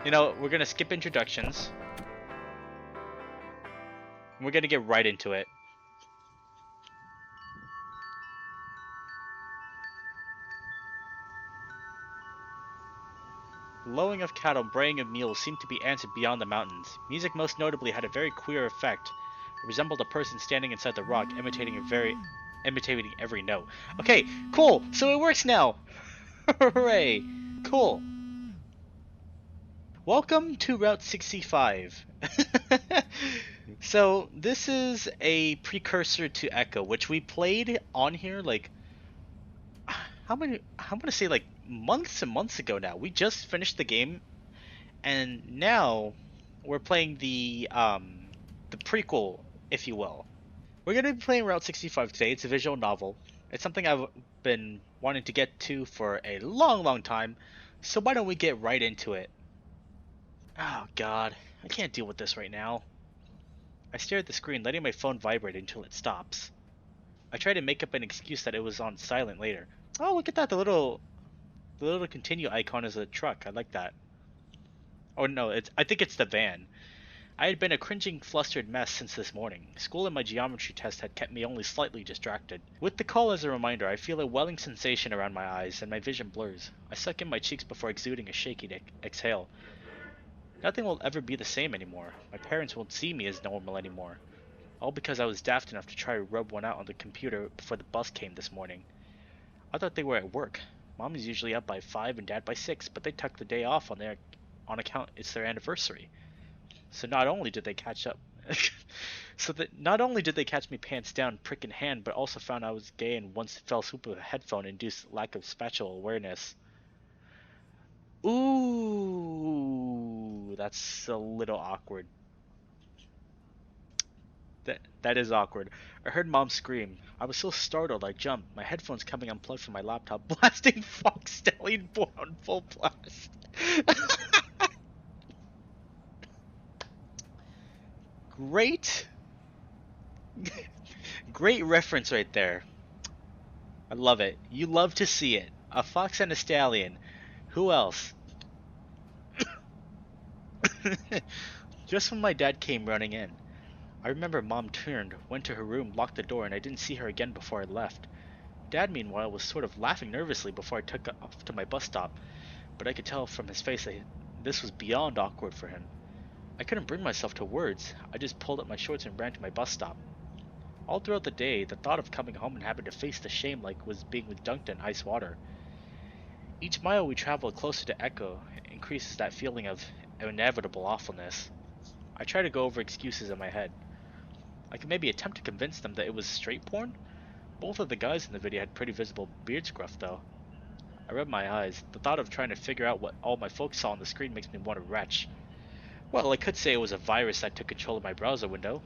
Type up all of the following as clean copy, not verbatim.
You know, we're gonna skip introductions. We're gonna get right into it. Lowing of cattle, braying of mules seemed to be answered beyond the mountains. Music most notably had a very queer effect. It resembled a person standing inside the rock, imitating every note. Okay, cool. So it works now. Hooray! Cool. Welcome to Route 65. So this is a precursor to Echo, which we played on here like I'm gonna say like months and months ago now. We just finished the game, and now we're playing the prequel, if you will. We're gonna be playing Route 65 today. It's a visual novel. It's something I've been wanting to get to for a long time. So why don't we get right into it? Oh god, I can't deal with this right now. I stare at the screen, letting my phone vibrate until it stops. I try to make up an excuse that it was on silent later. Oh, look at that, the little continue icon is a truck. I like that. Oh no, I think it's the van. I had been a cringing, flustered mess since this morning. School and my geometry test had kept me only slightly distracted. With the call as a reminder, I feel a welling sensation around my eyes, and my vision blurs. I suck in my cheeks before exuding a shaky exhale. Nothing will ever be the same anymore. My parents won't see me as normal anymore. All because I was daft enough to try to rub one out on the computer before the bus came this morning. I thought they were at work. Mom is usually up by 5 and Dad by 6, but they took the day off on account it's their anniversary. So not only did they catch me pants down, prick in hand, but also found I was gay and once fell asleep with a headphone induced lack of spatial awareness. Ooh, that's a little awkward. That is awkward. I heard Mom scream. I was so startled I jumped, my headphones coming unplugged from my laptop, blasting Fox Stallion Boy on full blast. Great reference right there. I love it. You love to see it. A fox and a stallion. Who else? Just when my dad came running in. I remember Mom turned, went to her room, locked the door, and I didn't see her again before I left. Dad, meanwhile, was sort of laughing nervously before I took off to my bus stop, but I could tell from his face that this was beyond awkward for him. I couldn't bring myself to words. I just pulled up my shorts and ran to my bus stop. All throughout the day, the thought of coming home and having to face the shame like was being dunked in ice water. Each mile we traveled closer to Echo increases that feeling of inevitable awfulness. I try to go over excuses in my head. I could maybe attempt to convince them that it was straight porn. Both of the guys in the video had pretty visible beard scruff though. I rub my eyes. The thought of trying to figure out what all my folks saw on the screen makes me want to retch. Well, I could say it was a virus that took control of my browser window,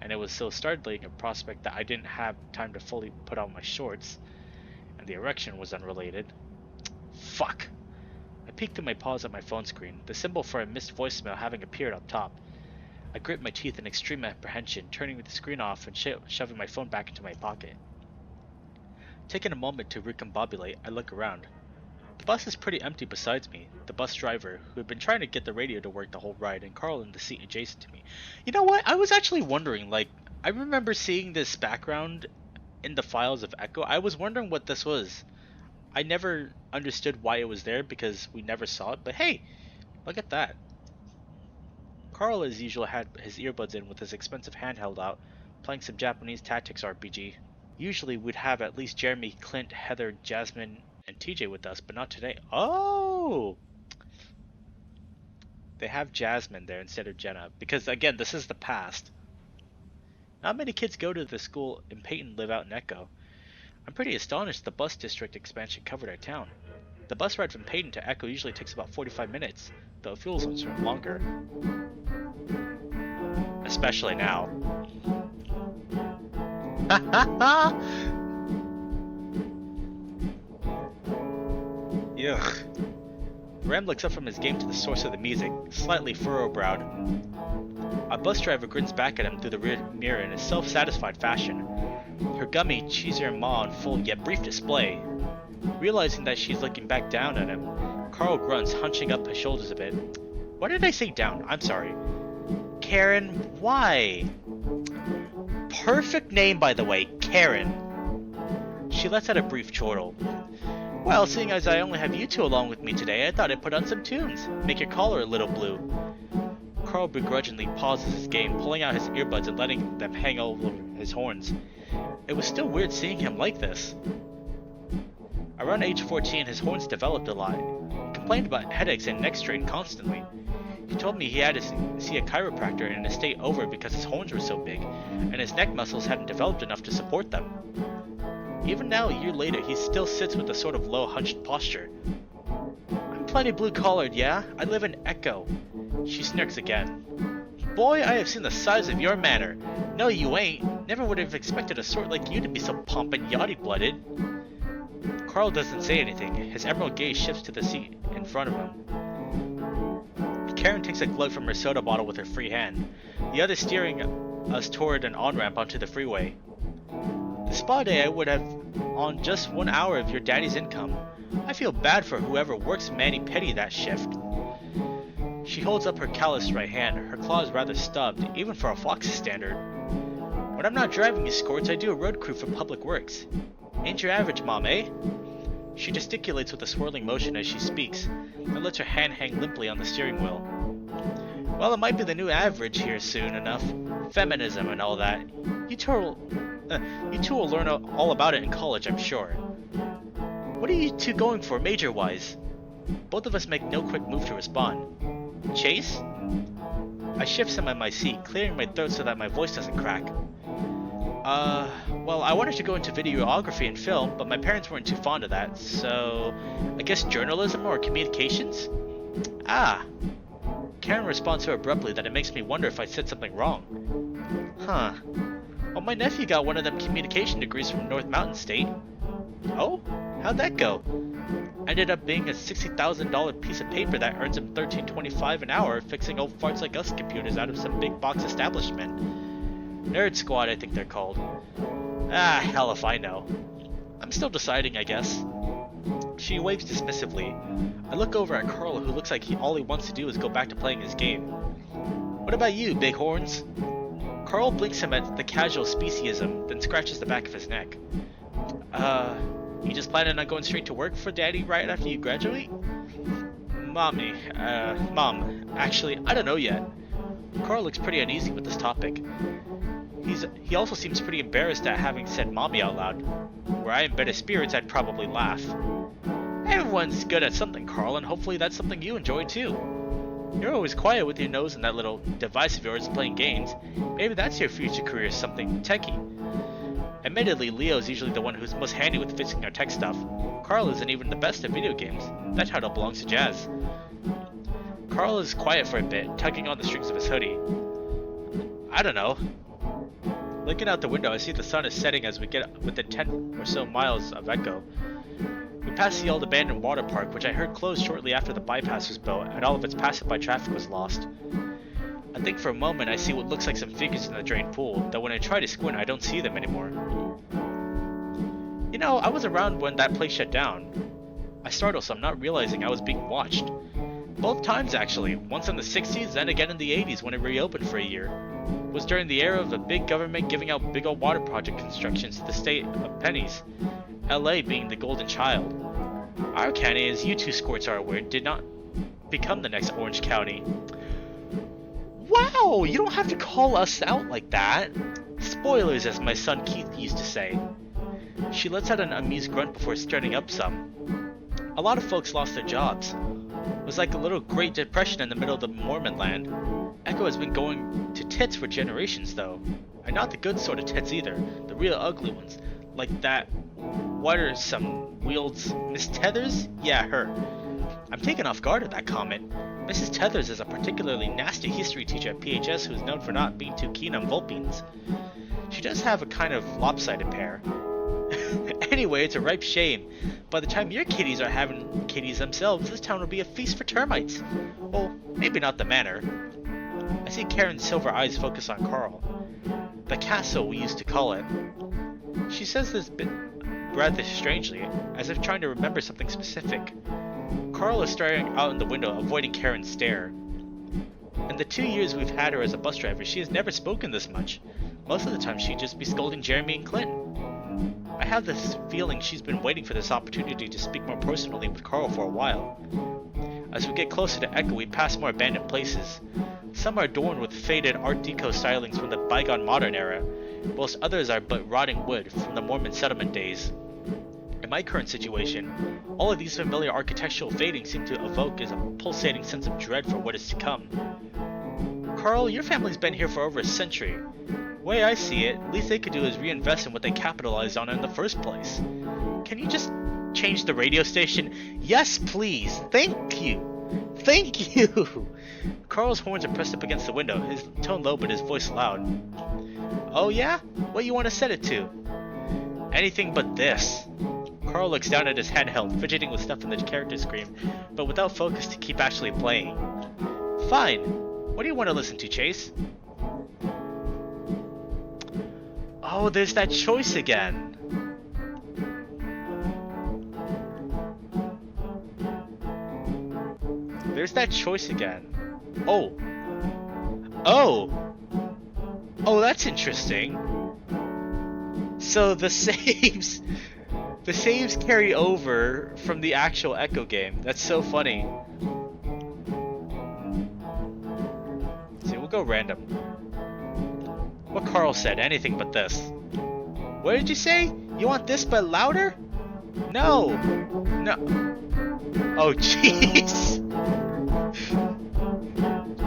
and it was so startling a prospect that I didn't have time to fully put on my shorts, and the erection was unrelated. Fuck! I peeked through my paws at my phone screen, the symbol for a missed voicemail having appeared up top. I grit my teeth in extreme apprehension, turning the screen off and shoving my phone back into my pocket. Taking a moment to recombobulate, I look around. The bus is pretty empty besides me, the bus driver, who had been trying to get the radio to work the whole ride, and Carl in the seat adjacent to me. You know what? I was actually wondering, like, I remember seeing this background in the files of Echo. I was wondering what this was. I never understood why it was there because we never saw it, but hey, look at that. Carl, as usual, had his earbuds in with his expensive handheld out, playing some Japanese tactics RPG. Usually we'd have at least Jeremy, Clint, Heather, Jasmine, and TJ with us, but not today. Oh! They have Jasmine there instead of Jenna, because again, this is the past. Not many kids go to the school in Peyton live out in Echo. I'm pretty astonished the bus district expansion covered our town. The bus ride from Peyton to Echo usually takes about 45 minutes, though it feels longer. Especially now. Yuck. Ram looks up from his game to the source of the music, slightly furrow-browed. A bus driver grins back at him through the rear mirror in a self-satisfied fashion. Her gummy, cheesier maw on full yet brief display. Realizing that she's looking back down at him, Carl grunts, hunching up his shoulders a bit. Why did I say down? I'm sorry. Karen, why? Perfect name, by the way, Karen. She lets out a brief chortle. Well, seeing as I only have you two along with me today, I thought I'd put on some tunes. Make your collar a little blue. Carl begrudgingly pauses his game, pulling out his earbuds and letting them hang over his horns. It was still weird seeing him like this. Around age 14, his horns developed a lot. He complained about headaches and neck strain constantly. He told me he had to see a chiropractor in a state over because his horns were so big, and his neck muscles hadn't developed enough to support them. Even now, a year later, he still sits with a sort of low, hunched posture. I'm plenty blue-collared, yeah? I live in Echo. She smirks again. Boy, I have seen the size of your manor. No, you ain't. Never would have expected a sort like you to be so pomp and yachty-blooded. Carl doesn't say anything. His emerald gaze shifts to the seat in front of him. Karen takes a glug from her soda bottle with her free hand, the other steering us toward an on-ramp onto the freeway. The spa day I would have on just 1 hour of your daddy's income. I feel bad for whoever works mani-pedi that shift. She holds up her calloused right hand, her claws rather stubbed, even for a fox's standard. When I'm not driving escorts, I do a road crew for public works. Ain't your average, Mom, eh? She gesticulates with a swirling motion as she speaks, and lets her hand hang limply on the steering wheel. Well, it might be the new average here soon enough. Feminism and all that. You two will learn all about it in college, I'm sure. What are you two going for, major-wise? Both of us make no quick move to respond. Chase? I shift some in my seat, clearing my throat so that my voice doesn't crack. Well, I wanted to go into videography and film, but my parents weren't too fond of that, so I guess journalism or communications? Ah. Karen responds so abruptly that it makes me wonder if I said something wrong. Huh. Well, my nephew got one of them communication degrees from North Mountain State. Oh? How'd that go? Ended up being a $60,000 piece of paper that earns him $13.25 an hour fixing old farts like us computers out of some big box establishment. Nerd Squad, I think they're called. Ah, hell if I know. I'm still deciding, I guess. She waves dismissively. I look over at Carl, who looks like all he wants to do is go back to playing his game. What about you, Bighorns? Carl blinks him at the casual speciesism, then scratches the back of his neck. You just planning on going straight to work for Daddy right after you graduate? Mom, actually, I don't know yet. Carl looks pretty uneasy with this topic. He also seems pretty embarrassed at having said Mommy out loud. Were I in better spirits, I'd probably laugh. Everyone's good at something, Carl, and hopefully that's something you enjoy too. You're always quiet with your nose in that little device of yours playing games. Maybe that's your future career, something techie. Admittedly, Leo's usually the one who's most handy with fixing our tech stuff. Carl isn't even the best at video games. That title belongs to Jazz. Carl is quiet for a bit, tugging on the strings of his hoodie. I don't know. Looking out the window, I see the sun is setting as we get within 10 or so miles of Echo. We pass the old abandoned water park, which I heard closed shortly after the bypass was built and all of its passerby traffic was lost. I think for a moment I see what looks like some figures in the drained pool, though when I try to squint I don't see them anymore. You know, I was around when that place shut down. I startled some, not realizing I was being watched. Both times actually, once in the 60s, then again in the 80s when it reopened for a year. It was during the era of the big government giving out big old water project constructions to the state of pennies, LA being the golden child. Our county, as you two squirts are aware, did not become the next Orange County. Wow, you don't have to call us out like that. Spoilers, as my son Keith used to say. She lets out an amused grunt before starting up some. A lot of folks lost their jobs. It was like a little Great Depression in the middle of the Mormon land. Echo has been going to tits for generations, though. And not the good sort of tits either, the real ugly ones. Like that, what are some wields, Miss Tethers? Yeah, her. I'm taken off guard at that comment. Mrs. Tethers is a particularly nasty history teacher at PHS who is known for not being too keen on Vulpines. She does have a kind of lopsided pair. Anyway, it's a ripe shame. By the time your kiddies are having kiddies themselves, this town will be a feast for termites. Well, maybe not the manor. I see Karen's silver eyes focus on Carl. The castle, we used to call it. She says this bit rather strangely, as if trying to remember something specific. Carl is staring out in the window, avoiding Karen's stare. In the 2 years we've had her as a bus driver, she has never spoken this much. Most of the time she'd just be scolding Jeremy and Clint. I have this feeling she's been waiting for this opportunity to speak more personally with Carl for a while. As we get closer to Echo, we pass more abandoned places. Some are adorned with faded Art Deco stylings from the bygone modern era, whilst others are but rotting wood from the Mormon settlement days. In my current situation, all of these familiar architectural fadings seem to evoke a pulsating sense of dread for what is to come. Carl, your family's been here for over a century. The way I see it, the least they could do is reinvest in what they capitalized on in the first place. Can you just change the radio station? Yes, please. Thank you. Thank you. Carl's horns are pressed up against the window, his tone low but his voice loud. Oh yeah? What you want to set it to? Anything but this. Carl looks down at his handheld, fidgeting with stuff in the character screen, but without focus to keep actually playing. Fine. What do you want to listen to, Chase? Oh, there's that choice again. There's that choice again. Oh. Oh! Oh, that's interesting. So the saves... The saves carry over from the actual Echo game. That's so funny. See, we'll go random. What Carl said, anything but this. What did you say? You want this but louder? No! No. Oh, jeez!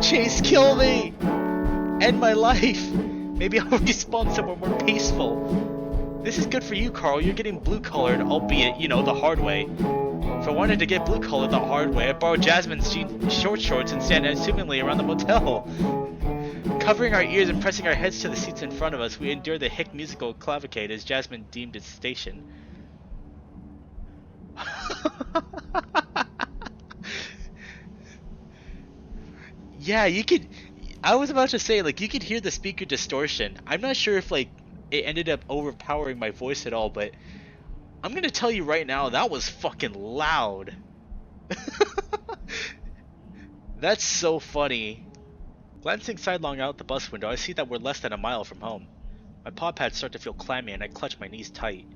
Chase, kill me! End my life! Maybe I'll respawn somewhere more peaceful. This is good for you, Carl. You're getting blue-collared, albeit, you know, the hard way. If I wanted to get blue-collared the hard way, I'd borrow Jasmine's short shorts and stand assumingly around the motel. Covering our ears and pressing our heads to the seats in front of us, we endured the hick musical cavalcade as Jasmine deemed its station. Yeah, you could... I was about to say, like, you could hear the speaker distortion. I'm not sure if, like, it ended up overpowering my voice at all, but I'm gonna tell you right now, that was fucking loud. That's so funny. Glancing sidelong out the bus window, I see that we're less than a mile from home. My paw pads start to feel clammy and I clutch my knees tight.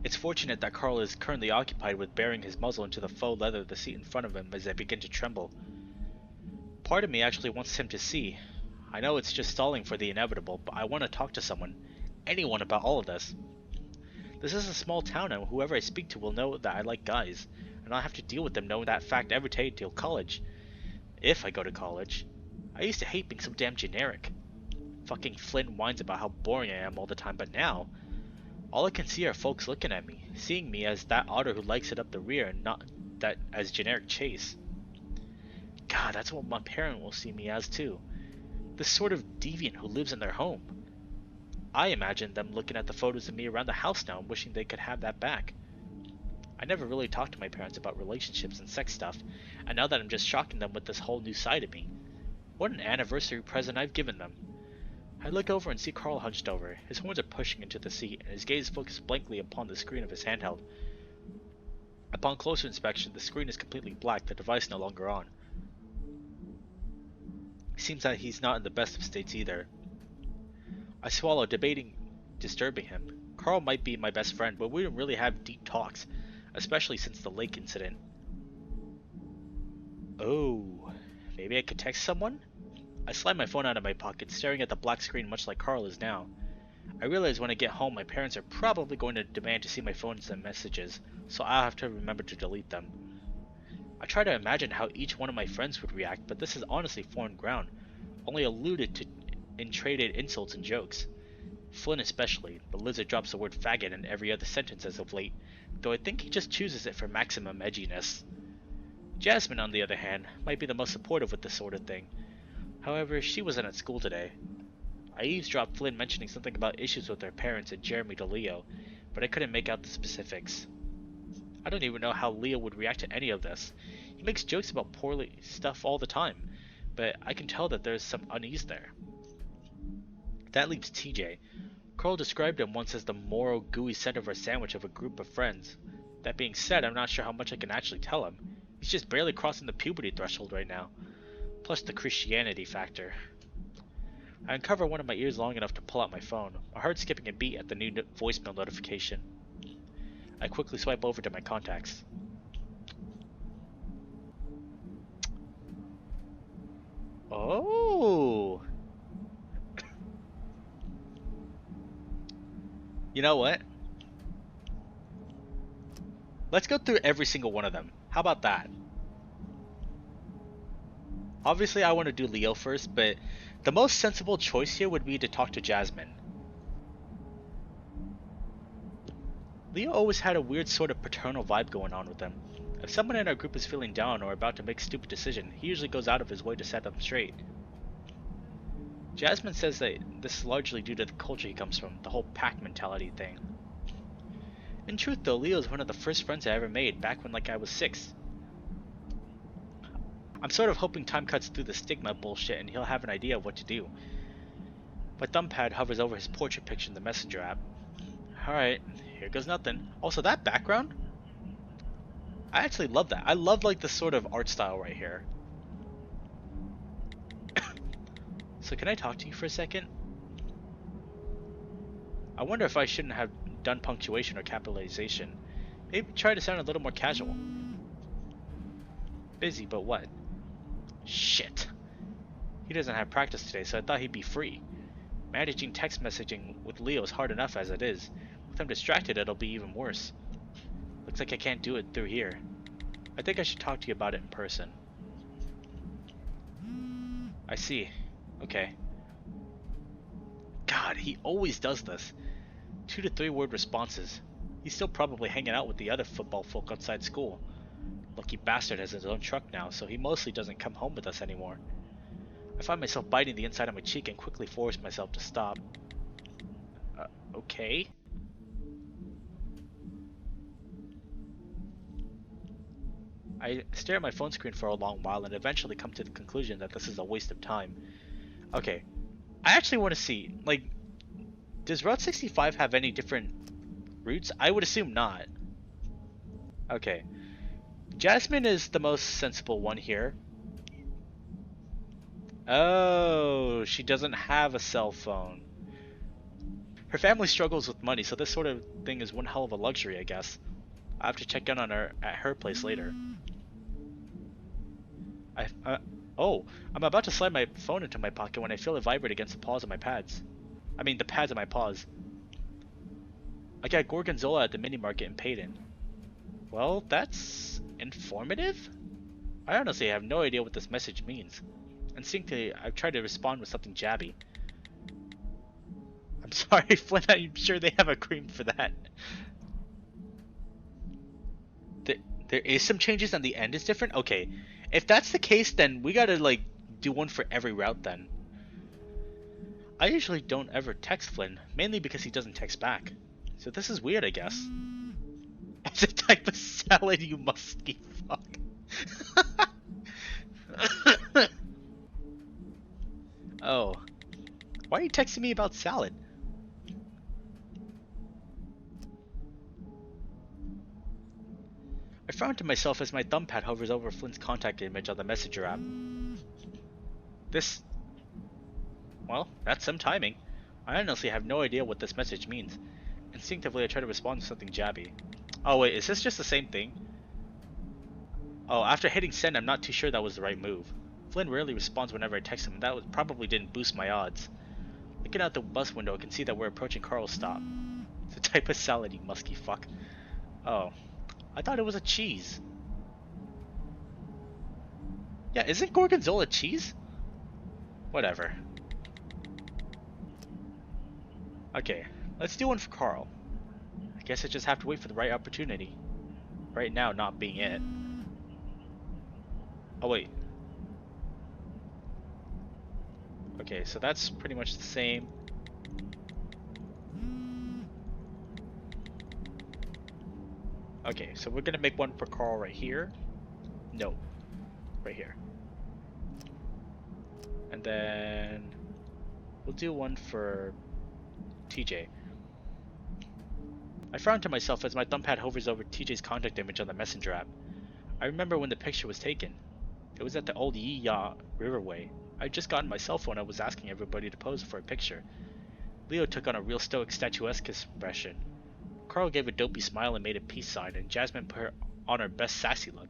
It's fortunate that Carl is currently occupied with burying his muzzle into the faux leather of the seat in front of him as I begin to tremble. Part of me actually wants him to see. I know it's just stalling for the inevitable, but I want to talk to someone. Anyone about all of this. This is a small town and whoever I speak to will know that I like guys, and I'll have to deal with them knowing that fact every day till college. If I go to college. I used to hate being so damn generic. Fucking Flynn whines about how boring I am all the time, but now, all I can see are folks looking at me, seeing me as that otter who likes it up the rear and not that as generic Chase. God, that's what my parent will see me as too. This sort of deviant who lives in their home. I imagine them looking at the photos of me around the house now and wishing they could have that back. I never really talked to my parents about relationships and sex stuff, and now that I'm just shocking them with this whole new side of me. What an anniversary present I've given them. I look over and see Carl hunched over. His horns are pushing into the seat, and his gaze focused blankly upon the screen of his handheld. Upon closer inspection, the screen is completely black, the device no longer on. It seems that he's not in the best of states either. I swallow, debating disturbing him. Carl might be my best friend, but we don't really have deep talks, especially since the lake incident. Oh, maybe I could text someone? I slide my phone out of my pocket, staring at the black screen much like Carl is now. I realize when I get home my parents are probably going to demand to see my phones and messages, so I'll have to remember to delete them. I try to imagine how each one of my friends would react, but this is honestly foreign ground, only alluded to in traded insults and jokes. Flynn especially. The lizard drops the word faggot in every other sentence as of late, though I think he just chooses it for maximum edginess. Jasmine, on the other hand, might be the most supportive with this sort of thing. However, she wasn't at school today. I eavesdropped Flynn mentioning something about issues with her parents and Jeremy to Leo, but I couldn't make out the specifics. I don't even know how Leo would react to any of this. He makes jokes about poorly stuff all the time, but I can tell that there's some unease there. That leaves TJ. Carl described him once as the moral, gooey center of a sandwich of a group of friends. That being said, I'm not sure how much I can actually tell him. He's just barely crossing the puberty threshold right now. plus the Christianity factor. I uncover one of my ears long enough to pull out my phone, my heart skipping a beat at the new voicemail notification. I quickly swipe over to my contacts. Oh! You know what? Let's go through every single one of them. How about that? Obviously, I want to do Leo first, but the most sensible choice here would be to talk to Jasmine. Leo always had a weird sort of paternal vibe going on with him. If someone in our group is feeling down or about to make a stupid decision, he usually goes out of his way to set them straight. Jasmine says that this is largely due to the culture he comes from, the whole pack mentality thing. In truth though, Leo is one of the first friends I ever made, back when I was 6. I'm sort of hoping time cuts through the stigma bullshit and he'll have an idea of what to do. My thumbpad hovers over his portrait picture in the messenger app. Alright, here goes nothing. Also, that background? I actually love that. I love this sort of art style right here. So can I talk to you for a second? I wonder if I shouldn't have done punctuation or capitalization. Maybe try to sound a little more casual. Busy, but what? Shit. He doesn't have practice today, so I thought he'd be free. Managing text messaging with Leo is hard enough as it is. If I'm distracted, it'll be even worse. Looks like I can't do it through here. I think I should talk to you about it in person. I see. Okay. God, he always does this. 2 to 3 word responses. He's still probably hanging out with the other football folk outside school. Lucky bastard has his own truck now, so he mostly doesn't come home with us anymore. I find myself biting the inside of my cheek and quickly force myself to stop. Okay? I stare at my phone screen for a long while and eventually come to the conclusion that this is a waste of time. Okay, I actually want to see, does Route 65 have any different routes? I would assume not. Okay. Jasmine is the most sensible one here. Oh, she doesn't have a cell phone. Her family struggles with money, so this sort of thing is one hell of a luxury, I guess. I'll have to check in on her at her place later. I'm about to slide my phone into my pocket when I feel it vibrate against the paws of my pads. I mean, the pads of my paws. I got Gorgonzola at the mini market in Payton. Well, that's informative? I honestly have no idea what this message means. Instinctively, I've tried to respond with something jabby. I'm sorry, Flynn, I'm sure they have a cream for that. There is some changes and the end is different? Okay, if that's the case, then we gotta, do one for every route then. I usually don't ever text Flynn, mainly because he doesn't text back. So this is weird, I guess. It's a type of salad, you musky fuck. Oh. Why are you texting me about salad? I frown to myself as my thumbpad hovers over Flynn's contact image on the messenger app. Well, that's some timing. I honestly have no idea what this message means. Instinctively, I try to respond to something jabby. Oh wait, is this just the same thing? Oh, after hitting send, I'm not too sure that was the right move. Flynn rarely responds whenever I text him, and that probably didn't boost my odds. Looking out the bus window, I can see that we're approaching Carl's stop. It's a type of salad, you musky fuck. Oh, I thought it was a cheese. Yeah, isn't Gorgonzola cheese? Whatever. Okay, let's do one for Carl. I guess I just have to wait for the right opportunity. Right now not being it. Oh wait. Okay, so that's pretty much the same. Okay, so we're gonna make one for Carl right here. No, right here. And then we'll do one for TJ. I frown to myself as my thumbpad hovers over TJ's contact image on the messenger app. I remember when the picture was taken. It was at the old Yi Ya Riverway. I'd just gotten my cell phone and was asking everybody to pose for a picture. Leo took on a real stoic, statuesque expression. Carl gave a dopey smile and made a peace sign, and Jasmine put on her best sassy look.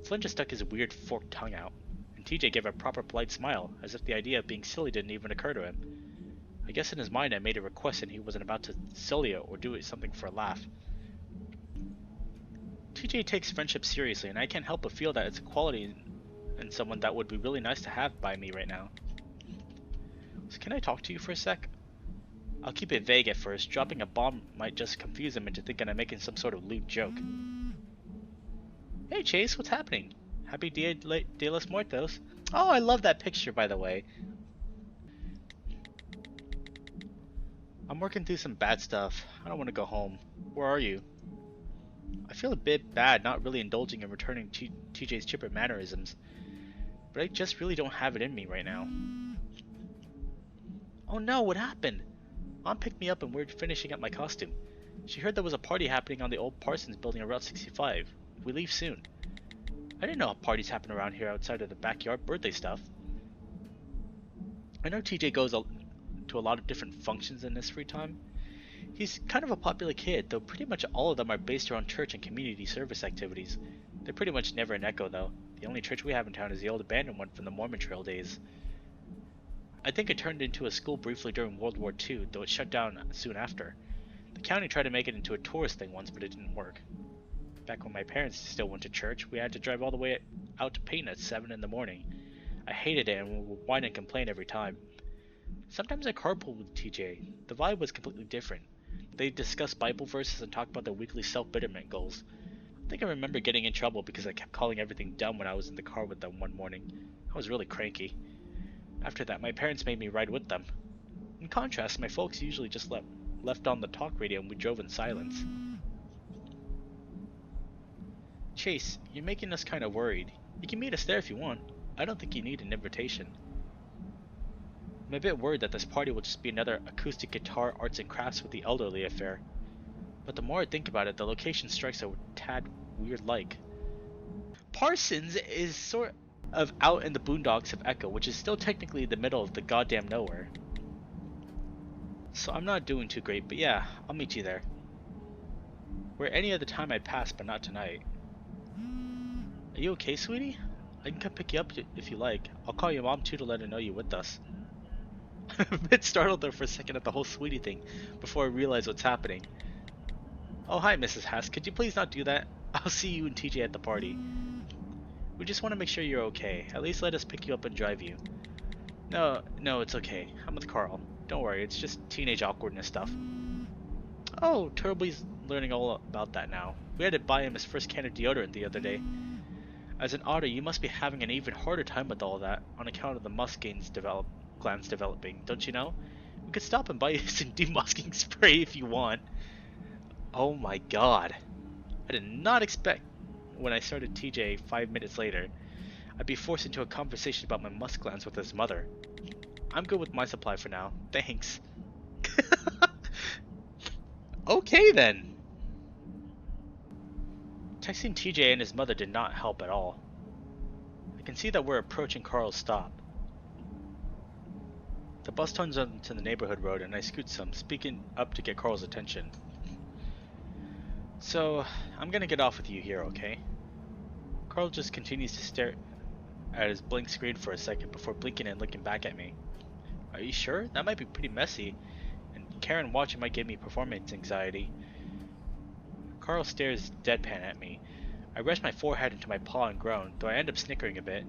Flynn just stuck his weird forked tongue out, and TJ gave a proper polite smile, as if the idea of being silly didn't even occur to him. I guess in his mind I made a request and he wasn't about to silly it or do something for a laugh. TJ takes friendship seriously, and I can't help but feel that it's a quality in someone that would be really nice to have by me right now. So can I talk to you for a sec? I'll keep it vague at first. Dropping a bomb might just confuse him into thinking I'm making some sort of lewd joke. Hey Chase, what's happening? Happy Dia de los Muertos. Oh, I love that picture, by the way. I'm working through some bad stuff. I don't want to go home. Where are you? I feel a bit bad not really indulging in returning TJ's chipper mannerisms, but I just really don't have it in me right now. Oh no, what happened? Mom picked me up and we're finishing up my costume. She heard there was a party happening on the old Parsons building on Route 65. We leave soon. I didn't know parties happen around here outside of the backyard birthday stuff. I know TJ goes to a lot of different functions in his free time. He's kind of a popular kid, though pretty much all of them are based around church and community service activities. They're pretty much never an echo, though. The only church we have in town is the old abandoned one from the Mormon Trail days. I think it turned into a school briefly during World War II, though it shut down soon after. The county tried to make it into a tourist thing once, but it didn't work. Back when my parents still went to church, we had to drive all the way out to Payton at 7 in the morning. I hated it and would whine and complain every time. Sometimes I carpooled with TJ. The vibe was completely different. They discussed Bible verses and talked about their weekly self-betterment goals. I think I remember getting in trouble because I kept calling everything dumb when I was in the car with them one morning. I was really cranky. After that, my parents made me ride with them. In contrast, my folks usually just left on the talk radio and we drove in silence. Chase, you're making us kind of worried. You can meet us there if you want. I don't think you need an invitation. I'm a bit worried that this party will just be another acoustic guitar arts and crafts with the elderly affair. But the more I think about it, the location strikes a tad weird-like. Parsons is sort of out in the boondocks of Echo, which is still technically the middle of the goddamn nowhere. So I'm not doing too great, but yeah, I'll meet you there. Where any other time I'd pass, but not tonight. Are you okay, sweetie? I can come pick you up if you like. I'll call your mom too to let her know you're with us. I'm a bit startled there for a second at the whole sweetie thing, before I realize what's happening. Oh hi Mrs. Haas, could you please not do that? I'll see you and TJ at the party. We just want to make sure you're okay. At least let us pick you up and drive you. No, it's okay. I'm with Carl. Don't worry, it's just teenage awkwardness stuff. Oh, Turby's learning all about that now. We had to buy him his first can of deodorant the other day. As an otter, you must be having an even harder time with all that, on account of the musk glands developing, don't you know? We could stop and buy you some demusking spray if you want. Oh my god. I did not expect, when I started TJ 5 minutes later, I'd be forced into a conversation about my musk glands with his mother. I'm good with my supply for now. Thanks. Okay then. Texting TJ and his mother did not help at all. I can see that we're approaching Carl's stop. The bus turns onto the neighborhood road and I scoot some, speaking up to get Carl's attention. So, I'm gonna get off with you here, okay? Carl just continues to stare at his blank screen for a second before blinking and looking back at me. Are you sure? That might be pretty messy, and Karen watching might give me performance anxiety. Carl stares deadpan at me. I rest my forehead into my paw and groan, though I end up snickering a bit.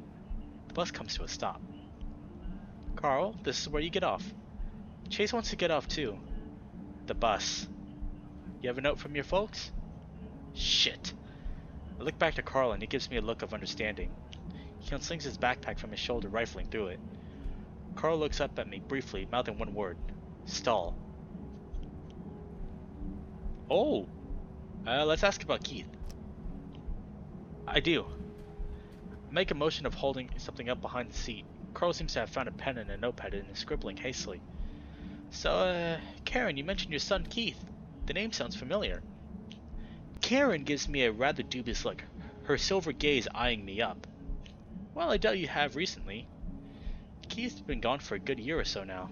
The bus comes to a stop. Carl, this is where you get off. Chase wants to get off too. The bus. You have a note from your folks? Shit. I look back to Carl and he gives me a look of understanding. He unslings his backpack from his shoulder, rifling through it. Carl looks up at me briefly, mouthing one word. Stall. Oh! Let's ask about Keith. I do. I make a motion of holding something up behind the seat. Carl seems to have found a pen and a notepad and is scribbling hastily. So, Karen, you mentioned your son Keith. The name sounds familiar. Karen gives me a rather dubious look, her silver gaze eyeing me up. Well, I doubt you have recently. Keith's been gone for a good year or so now.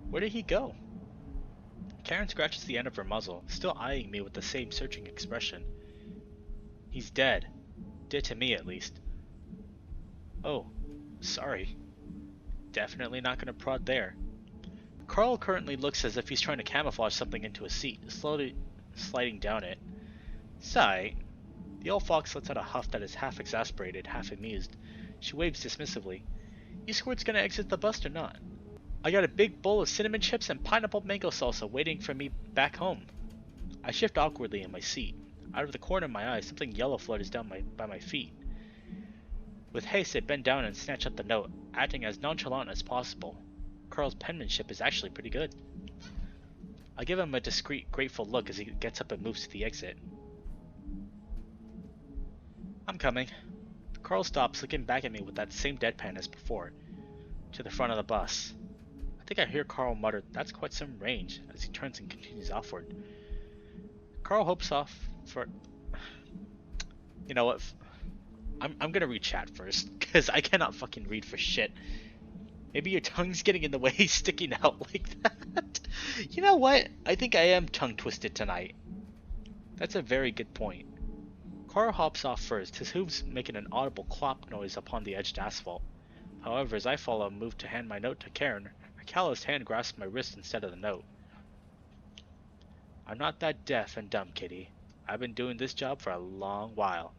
Where did he go? Karen scratches the end of her muzzle, still eyeing me with the same searching expression. He's dead. Dead to me, at least. Oh, sorry. Definitely not gonna prod there. Carl currently looks as if he's trying to camouflage something into a seat, slowly sliding down it. Sigh. The old fox lets out a huff that is half exasperated, half amused. She waves dismissively. You squirt's gonna exit the bus or not? I got a big bowl of cinnamon chips and pineapple mango salsa waiting for me back home. I shift awkwardly in my seat. Out of the corner of my eye, something yellow flutters down by my feet. With haste, I bend down and snatch up the note, acting as nonchalant as possible. Carl's penmanship is actually pretty good. I give him a discreet, grateful look as he gets up and moves to the exit. I'm coming. Carl stops, looking back at me with that same deadpan as before, to the front of the bus. I think I hear Carl mutter, "That's quite some range," as he turns and continues offward. Carl hopes off for... You know what? I'm gonna read chat first, because I cannot fucking read for shit. Maybe your tongue's getting in the way, sticking out like that. You know what? I think I am tongue-twisted tonight. That's a very good point. Carl hops off first, his hooves making an audible clop noise upon the edged asphalt. However, as I follow and move to hand my note to Karen, her calloused hand grasps my wrist instead of the note. I'm not that deaf and dumb, Kitty. I've been doing this job for a long while.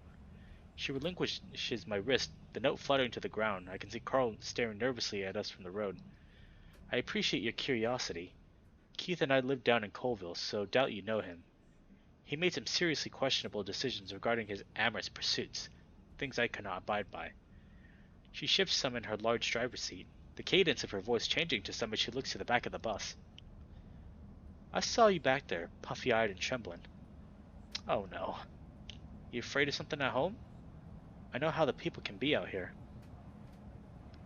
She relinquishes my wrist, the note fluttering to the ground. I can see Carl staring nervously at us from the road. I appreciate your curiosity. Keith and I live down in Colville, so doubt you know him. He made some seriously questionable decisions regarding his amorous pursuits, things I could not abide by. She shifts some in her large driver's seat, the cadence of her voice changing to some as she looks to the back of the bus. I saw you back there, puffy-eyed and trembling. Oh no. You afraid of something at home? I know how the people can be out here.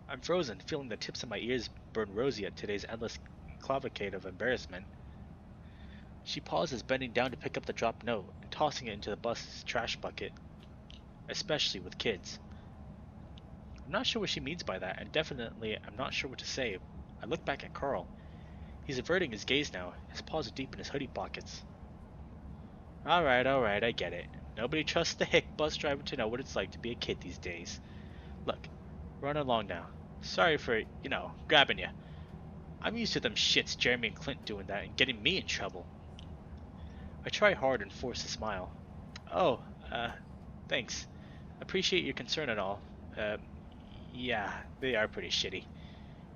I'm frozen, feeling the tips of my ears burn rosy at today's endless cavalcade of embarrassment. She pauses, bending down to pick up the dropped note and tossing it into the bus's trash bucket. Especially with kids. I'm not sure what she means by that, and definitely I'm not sure what to say. I look back at Carl. He's averting his gaze now, his paws are deep in his hoodie pockets. Alright, I get it. Nobody trusts the hick bus driver to know what it's like to be a kid these days. Look, run along now. Sorry for, grabbing you. I'm used to them shits Jeremy and Clint doing that and getting me in trouble. I try hard and force a smile. Oh, thanks. Appreciate your concern and all. Yeah, they are pretty shitty.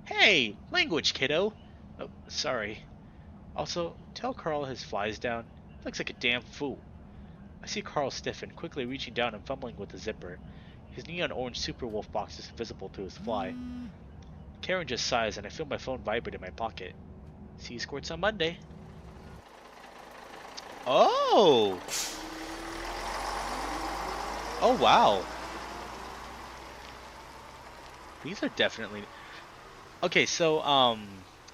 Hey, language, kiddo! Oh, sorry. Also, tell Carl his fly's down. He looks like a damn fool. I see Carl stiffen, quickly reaching down and fumbling with the zipper. His neon orange Super Wolf box is visible through his fly. Karen just sighs and I feel my phone vibrate in my pocket. See you squirts on Monday. Oh! Oh wow. These are definitely... Okay, so,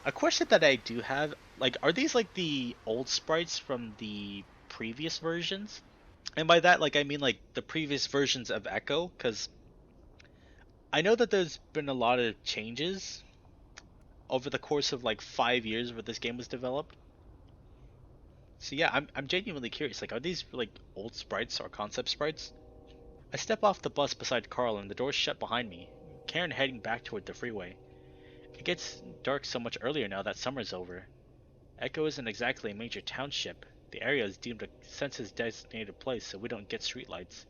a question that I do have, like, are these like the old sprites from the previous versions? And by that, like, I mean, like, the previous versions of Echo, because I know that there's been a lot of changes over the course of, like, 5 years where this game was developed. So yeah, I'm genuinely curious, like, are these, like, old sprites or concept sprites? I step off the bus beside Carl and the doors shut behind me, Karen heading back toward the freeway. It gets dark so much earlier now that summer's over. Echo isn't exactly a major township. The area is deemed a census-designated place, so we don't get streetlights.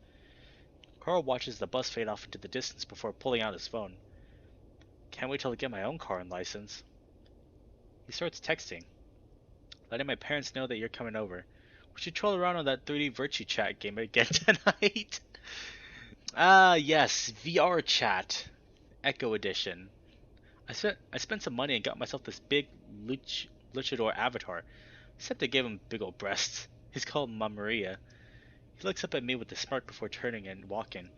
Carl watches the bus fade off into the distance before pulling out his phone. Can't wait till I get my own car and license. He starts texting, letting my parents know that you're coming over. We should troll around on that 3D Virtue Chat game again tonight. Ah, yes, VR Chat. Echo Edition. I spent some money and got myself this big luchador avatar, except I gave him big old breasts. He's called Maria. He looks up at me with a smirk before turning and walking.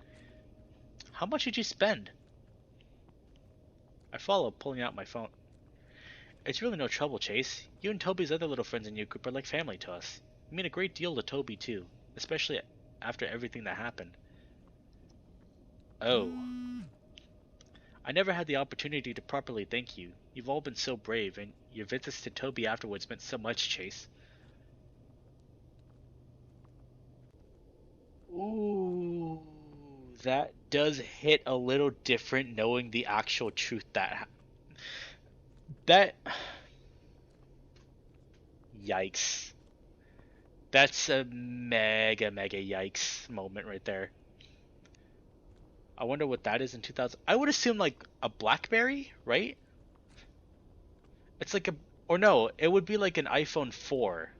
How much did you spend? I follow, pulling out my phone. It's really no trouble, Chase. You and Toby's other little friends in your group are like family to us. You mean a great deal to Toby, too, especially after everything that happened. Oh. I never had the opportunity to properly thank you. You've all been so brave, and your visits to Toby afterwards meant so much, Chase. Ooh, that does hit a little different knowing the actual truth that yikes. That's a mega yikes moment right there. I wonder what that is in 2000. I would assume like a BlackBerry, right? It's like a or no, it would be like an iPhone 4.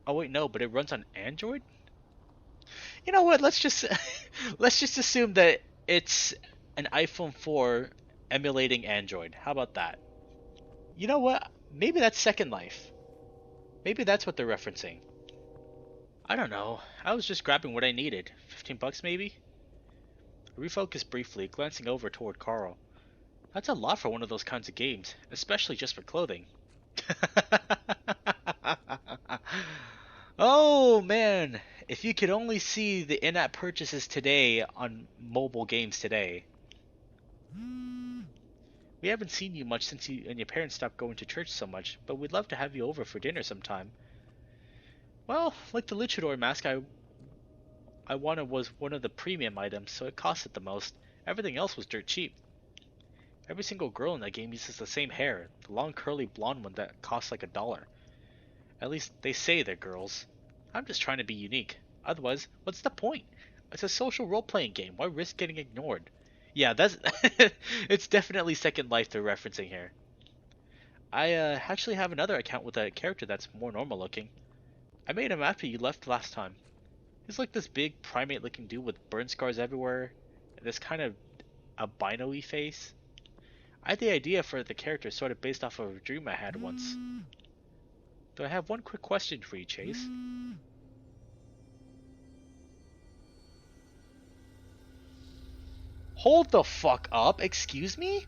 Oh wait, no, but it runs on Android? You know what? Let's just let's just assume that it's an iPhone 4 emulating Android. How about that? You know what? Maybe that's Second Life. Maybe that's what they're referencing. I don't know. I was just grabbing what I needed. 15 bucks maybe? I refocused briefly, glancing over toward Carl. That's a lot for one of those kinds of games, especially just for clothing. Oh man, if you could only see the in-app purchases today on mobile games today. We haven't seen you much since you and your parents stopped going to church so much, but we'd love to have you over for dinner sometime. Well, like the luchador mask I wanted was one of the premium items, so it costed the most. Everything else was dirt cheap. Every single girl in that game uses the same hair, the long curly blonde one that costs like $1. At least they say they're girls. I'm just trying to be unique. Otherwise, what's the point? It's a social role-playing game. Why risk getting ignored? Yeah, that's it's definitely Second Life they're referencing here. I actually have another account with a character that's more normal looking. I made him after you left last time. He's like this big primate-looking dude with burn scars everywhere, and this kind of albino-y face. I had the idea for the character sort of based off of a dream I had once. Though I have one quick question for you, Chase. Hold the fuck up, excuse me?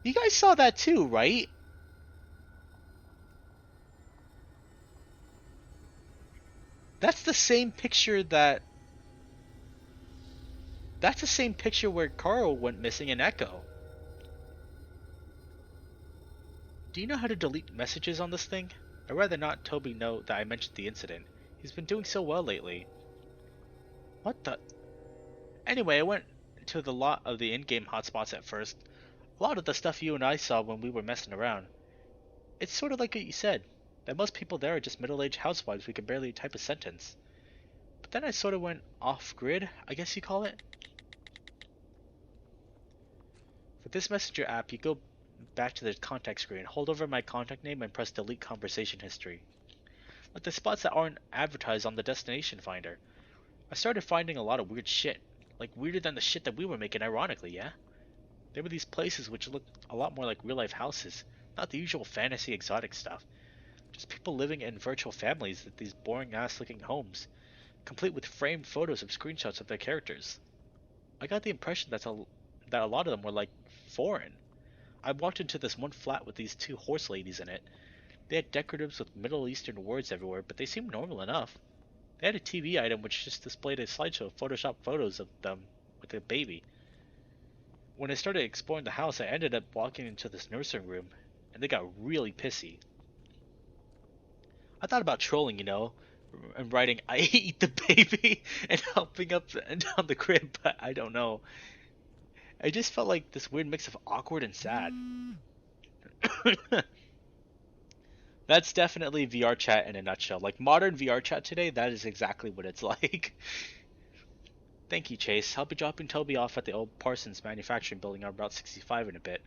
You guys saw that too, right? That's the same picture that... That's the same picture where Carl went missing in Echo. Do you know how to delete messages on this thing? I'd rather not Toby know that I mentioned the incident. He's been doing so well lately. What the... Anyway, I went to the lot of the in-game hotspots at first. A lot of the stuff you and I saw when we were messing around. It's sort of like what you said, that most people there are just middle-aged housewives who can barely type a sentence. But then I sort of went off-grid, I guess you call it. For this messenger app, you go back to the contact screen, hold over my contact name, and press delete conversation history. Like the spots that aren't advertised on the destination finder. I started finding a lot of weird shit. Like weirder than the shit that we were making, ironically, yeah? There were these places which looked a lot more like real-life houses, not the usual fantasy exotic stuff. Just people living in virtual families at these boring-ass looking homes, complete with framed photos of screenshots of their characters. I got the impression that a lot of them were like foreign. I walked into this one flat with these two horse ladies in it. They had decoratives with Middle Eastern words everywhere, but they seemed normal enough. They had a TV item which just displayed a slideshow of Photoshop photos of them with a baby. When I started exploring the house, I ended up walking into this nursing room, and they got really pissy. I thought about trolling, and writing, I eat the baby, and helping up and down the crib, but I don't know. I just felt like this weird mix of awkward and sad. That's definitely VR chat in a nutshell. Like modern VR chat today, that is exactly what it's like. Thank you, Chase. I'll be dropping Toby off at the old Parsons manufacturing building on Route 65 in a bit.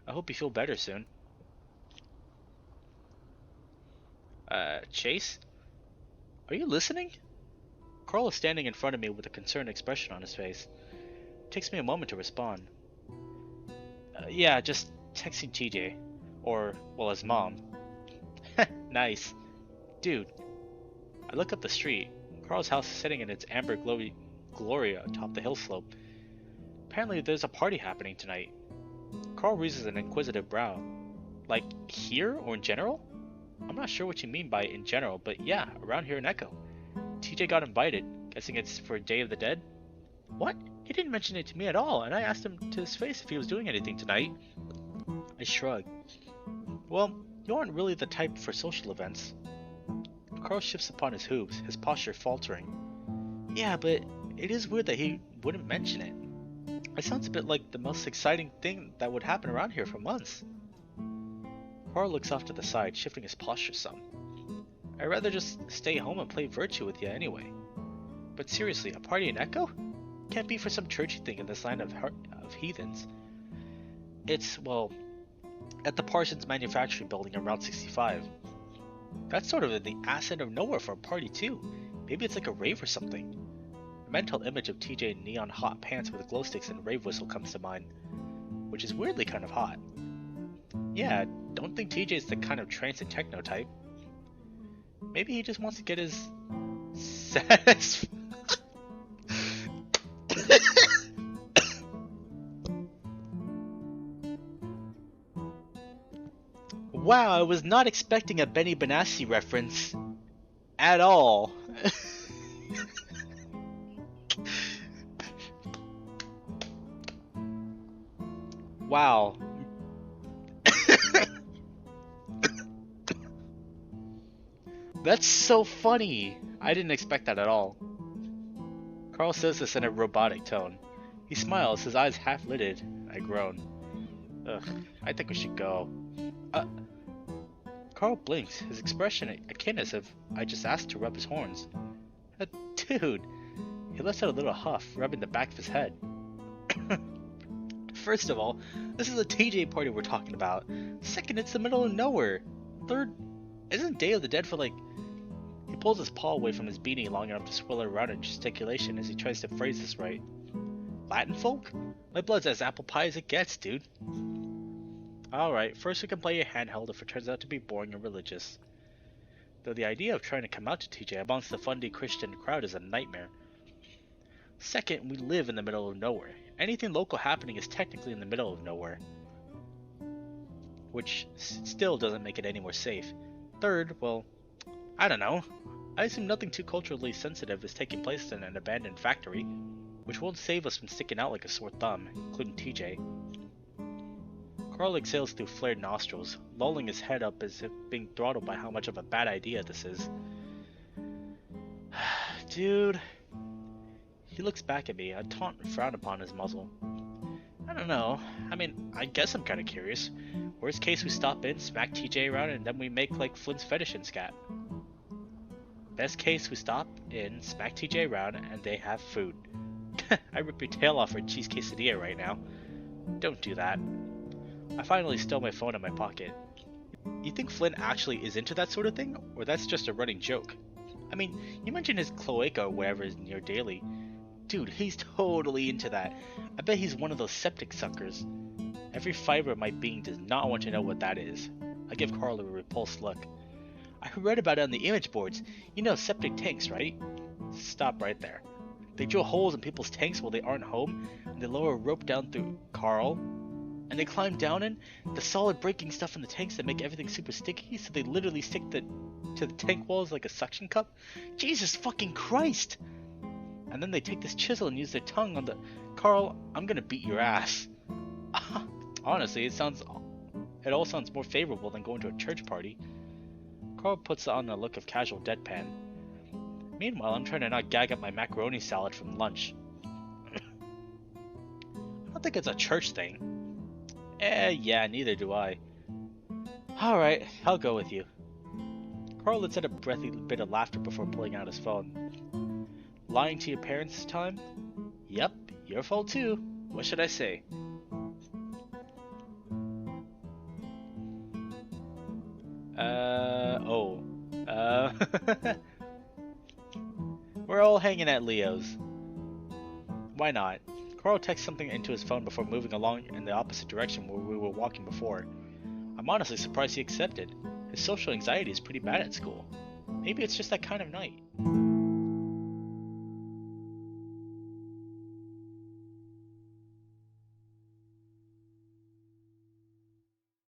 I hope you feel better soon. Chase? Are you listening? Carl is standing in front of me with a concerned expression on his face. It takes me a moment to respond. Yeah, just texting TJ. Or, well, his mom. Nice. Dude. I look up the street. Carl's house is sitting in its amber glory atop the hill slope. Apparently there's a party happening tonight. Carl raises an inquisitive brow. Like, here or in general? I'm not sure what you mean by in general, but yeah, around here in Echo. TJ got invited. Guessing it's for Day of the Dead? What? He didn't mention it to me at all, and I asked him to his face if he was doing anything tonight. I shrugged. Well, you aren't really the type for social events. Carl shifts upon his hooves, his posture faltering. Yeah, but it is weird that he wouldn't mention it. It sounds a bit like the most exciting thing that would happen around here for months. Carl looks off to the side, shifting his posture some. I'd rather just stay home and play Virtue with you anyway. But seriously, a party in Echo? Can't be for some churchy thing in this land of heathens. It's, well, at the Parsons Manufacturing Building on Route 65. That's sort of in the ass end of nowhere for a party too. Maybe it's like a rave or something. A mental image of TJ in neon hot pants with glow sticks and a rave whistle comes to mind, which is weirdly kind of hot. Yeah, don't think TJ's the kind of trance and techno type. Maybe he just wants to get his Wow, I was not expecting a Benny Benassi reference at all. Wow. That's so funny. I didn't expect that at all. Carl says this in a robotic tone. He smiles, his eyes half-lidded. I groan. Ugh, I think we should go. Carl blinks, his expression akin as if I just asked to rub his horns. Dude! He lets out a little huff, rubbing the back of his head. First of all, this is a TJ party we're talking about. Second, it's the middle of nowhere. Third, isn't Day of the Dead for like... He pulls his paw away from his beanie long enough to swirl it around in gesticulation as he tries to phrase this right. Latin folk? My blood's as apple pie as it gets, dude. Alright, first we can play a handheld if it turns out to be boring and religious. Though the idea of trying to come out to TJ amongst the fundy Christian crowd is a nightmare. Second, we live in the middle of nowhere. Anything local happening is technically in the middle of nowhere. Which still doesn't make it any more safe. Third, well, I don't know. I assume nothing too culturally sensitive is taking place in an abandoned factory, which won't save us from sticking out like a sore thumb, including TJ. Carl exhales through flared nostrils, lolling his head up as if being throttled by how much of a bad idea this is. Dude. He looks back at me, a taunt and frown upon his muzzle. I don't know. I mean, I guess I'm kinda curious. Worst case, we stop in, smack TJ around, and then we make like Flint's fetish and scat. Best case, we stop in, smack TJ around, and they have food. I rip your tail off for a cheese quesadilla right now. Don't do that. I finally stole my phone in my pocket. You think Flint actually is into that sort of thing, or that's just a running joke? I mean, you mentioned his cloaca or wherever is near Daily. Dude, he's totally into that. I bet he's one of those septic suckers. Every fiber of my being does not want to know what that is. I give Carl a repulsed look. I read about it on the image boards. You know septic tanks, right? Stop right there. They drill holes in people's tanks while they aren't home, and they lower a rope down through Carl. And they climb down in the solid breaking stuff in the tanks that make everything super sticky, so they literally stick to the tank walls like a suction cup. Jesus fucking Christ! And then they take this chisel and use their tongue on the... Carl, I'm gonna beat your ass. Honestly, it all sounds more favorable than going to a church party. Carl puts on a look of casual deadpan. Meanwhile, I'm trying to not gag up my macaroni salad from lunch. I don't think it's a church thing. Yeah, neither do I. Alright, I'll go with you. Carl lets out a breathy bit of laughter before pulling out his phone. Lying to your parents this time? Yep, your fault too. What should I say? We're all hanging at Leo's. Why not? Carl texts something into his phone before moving along in the opposite direction where we were walking before. I'm honestly surprised he accepted. His social anxiety is pretty bad at school. Maybe it's just that kind of night.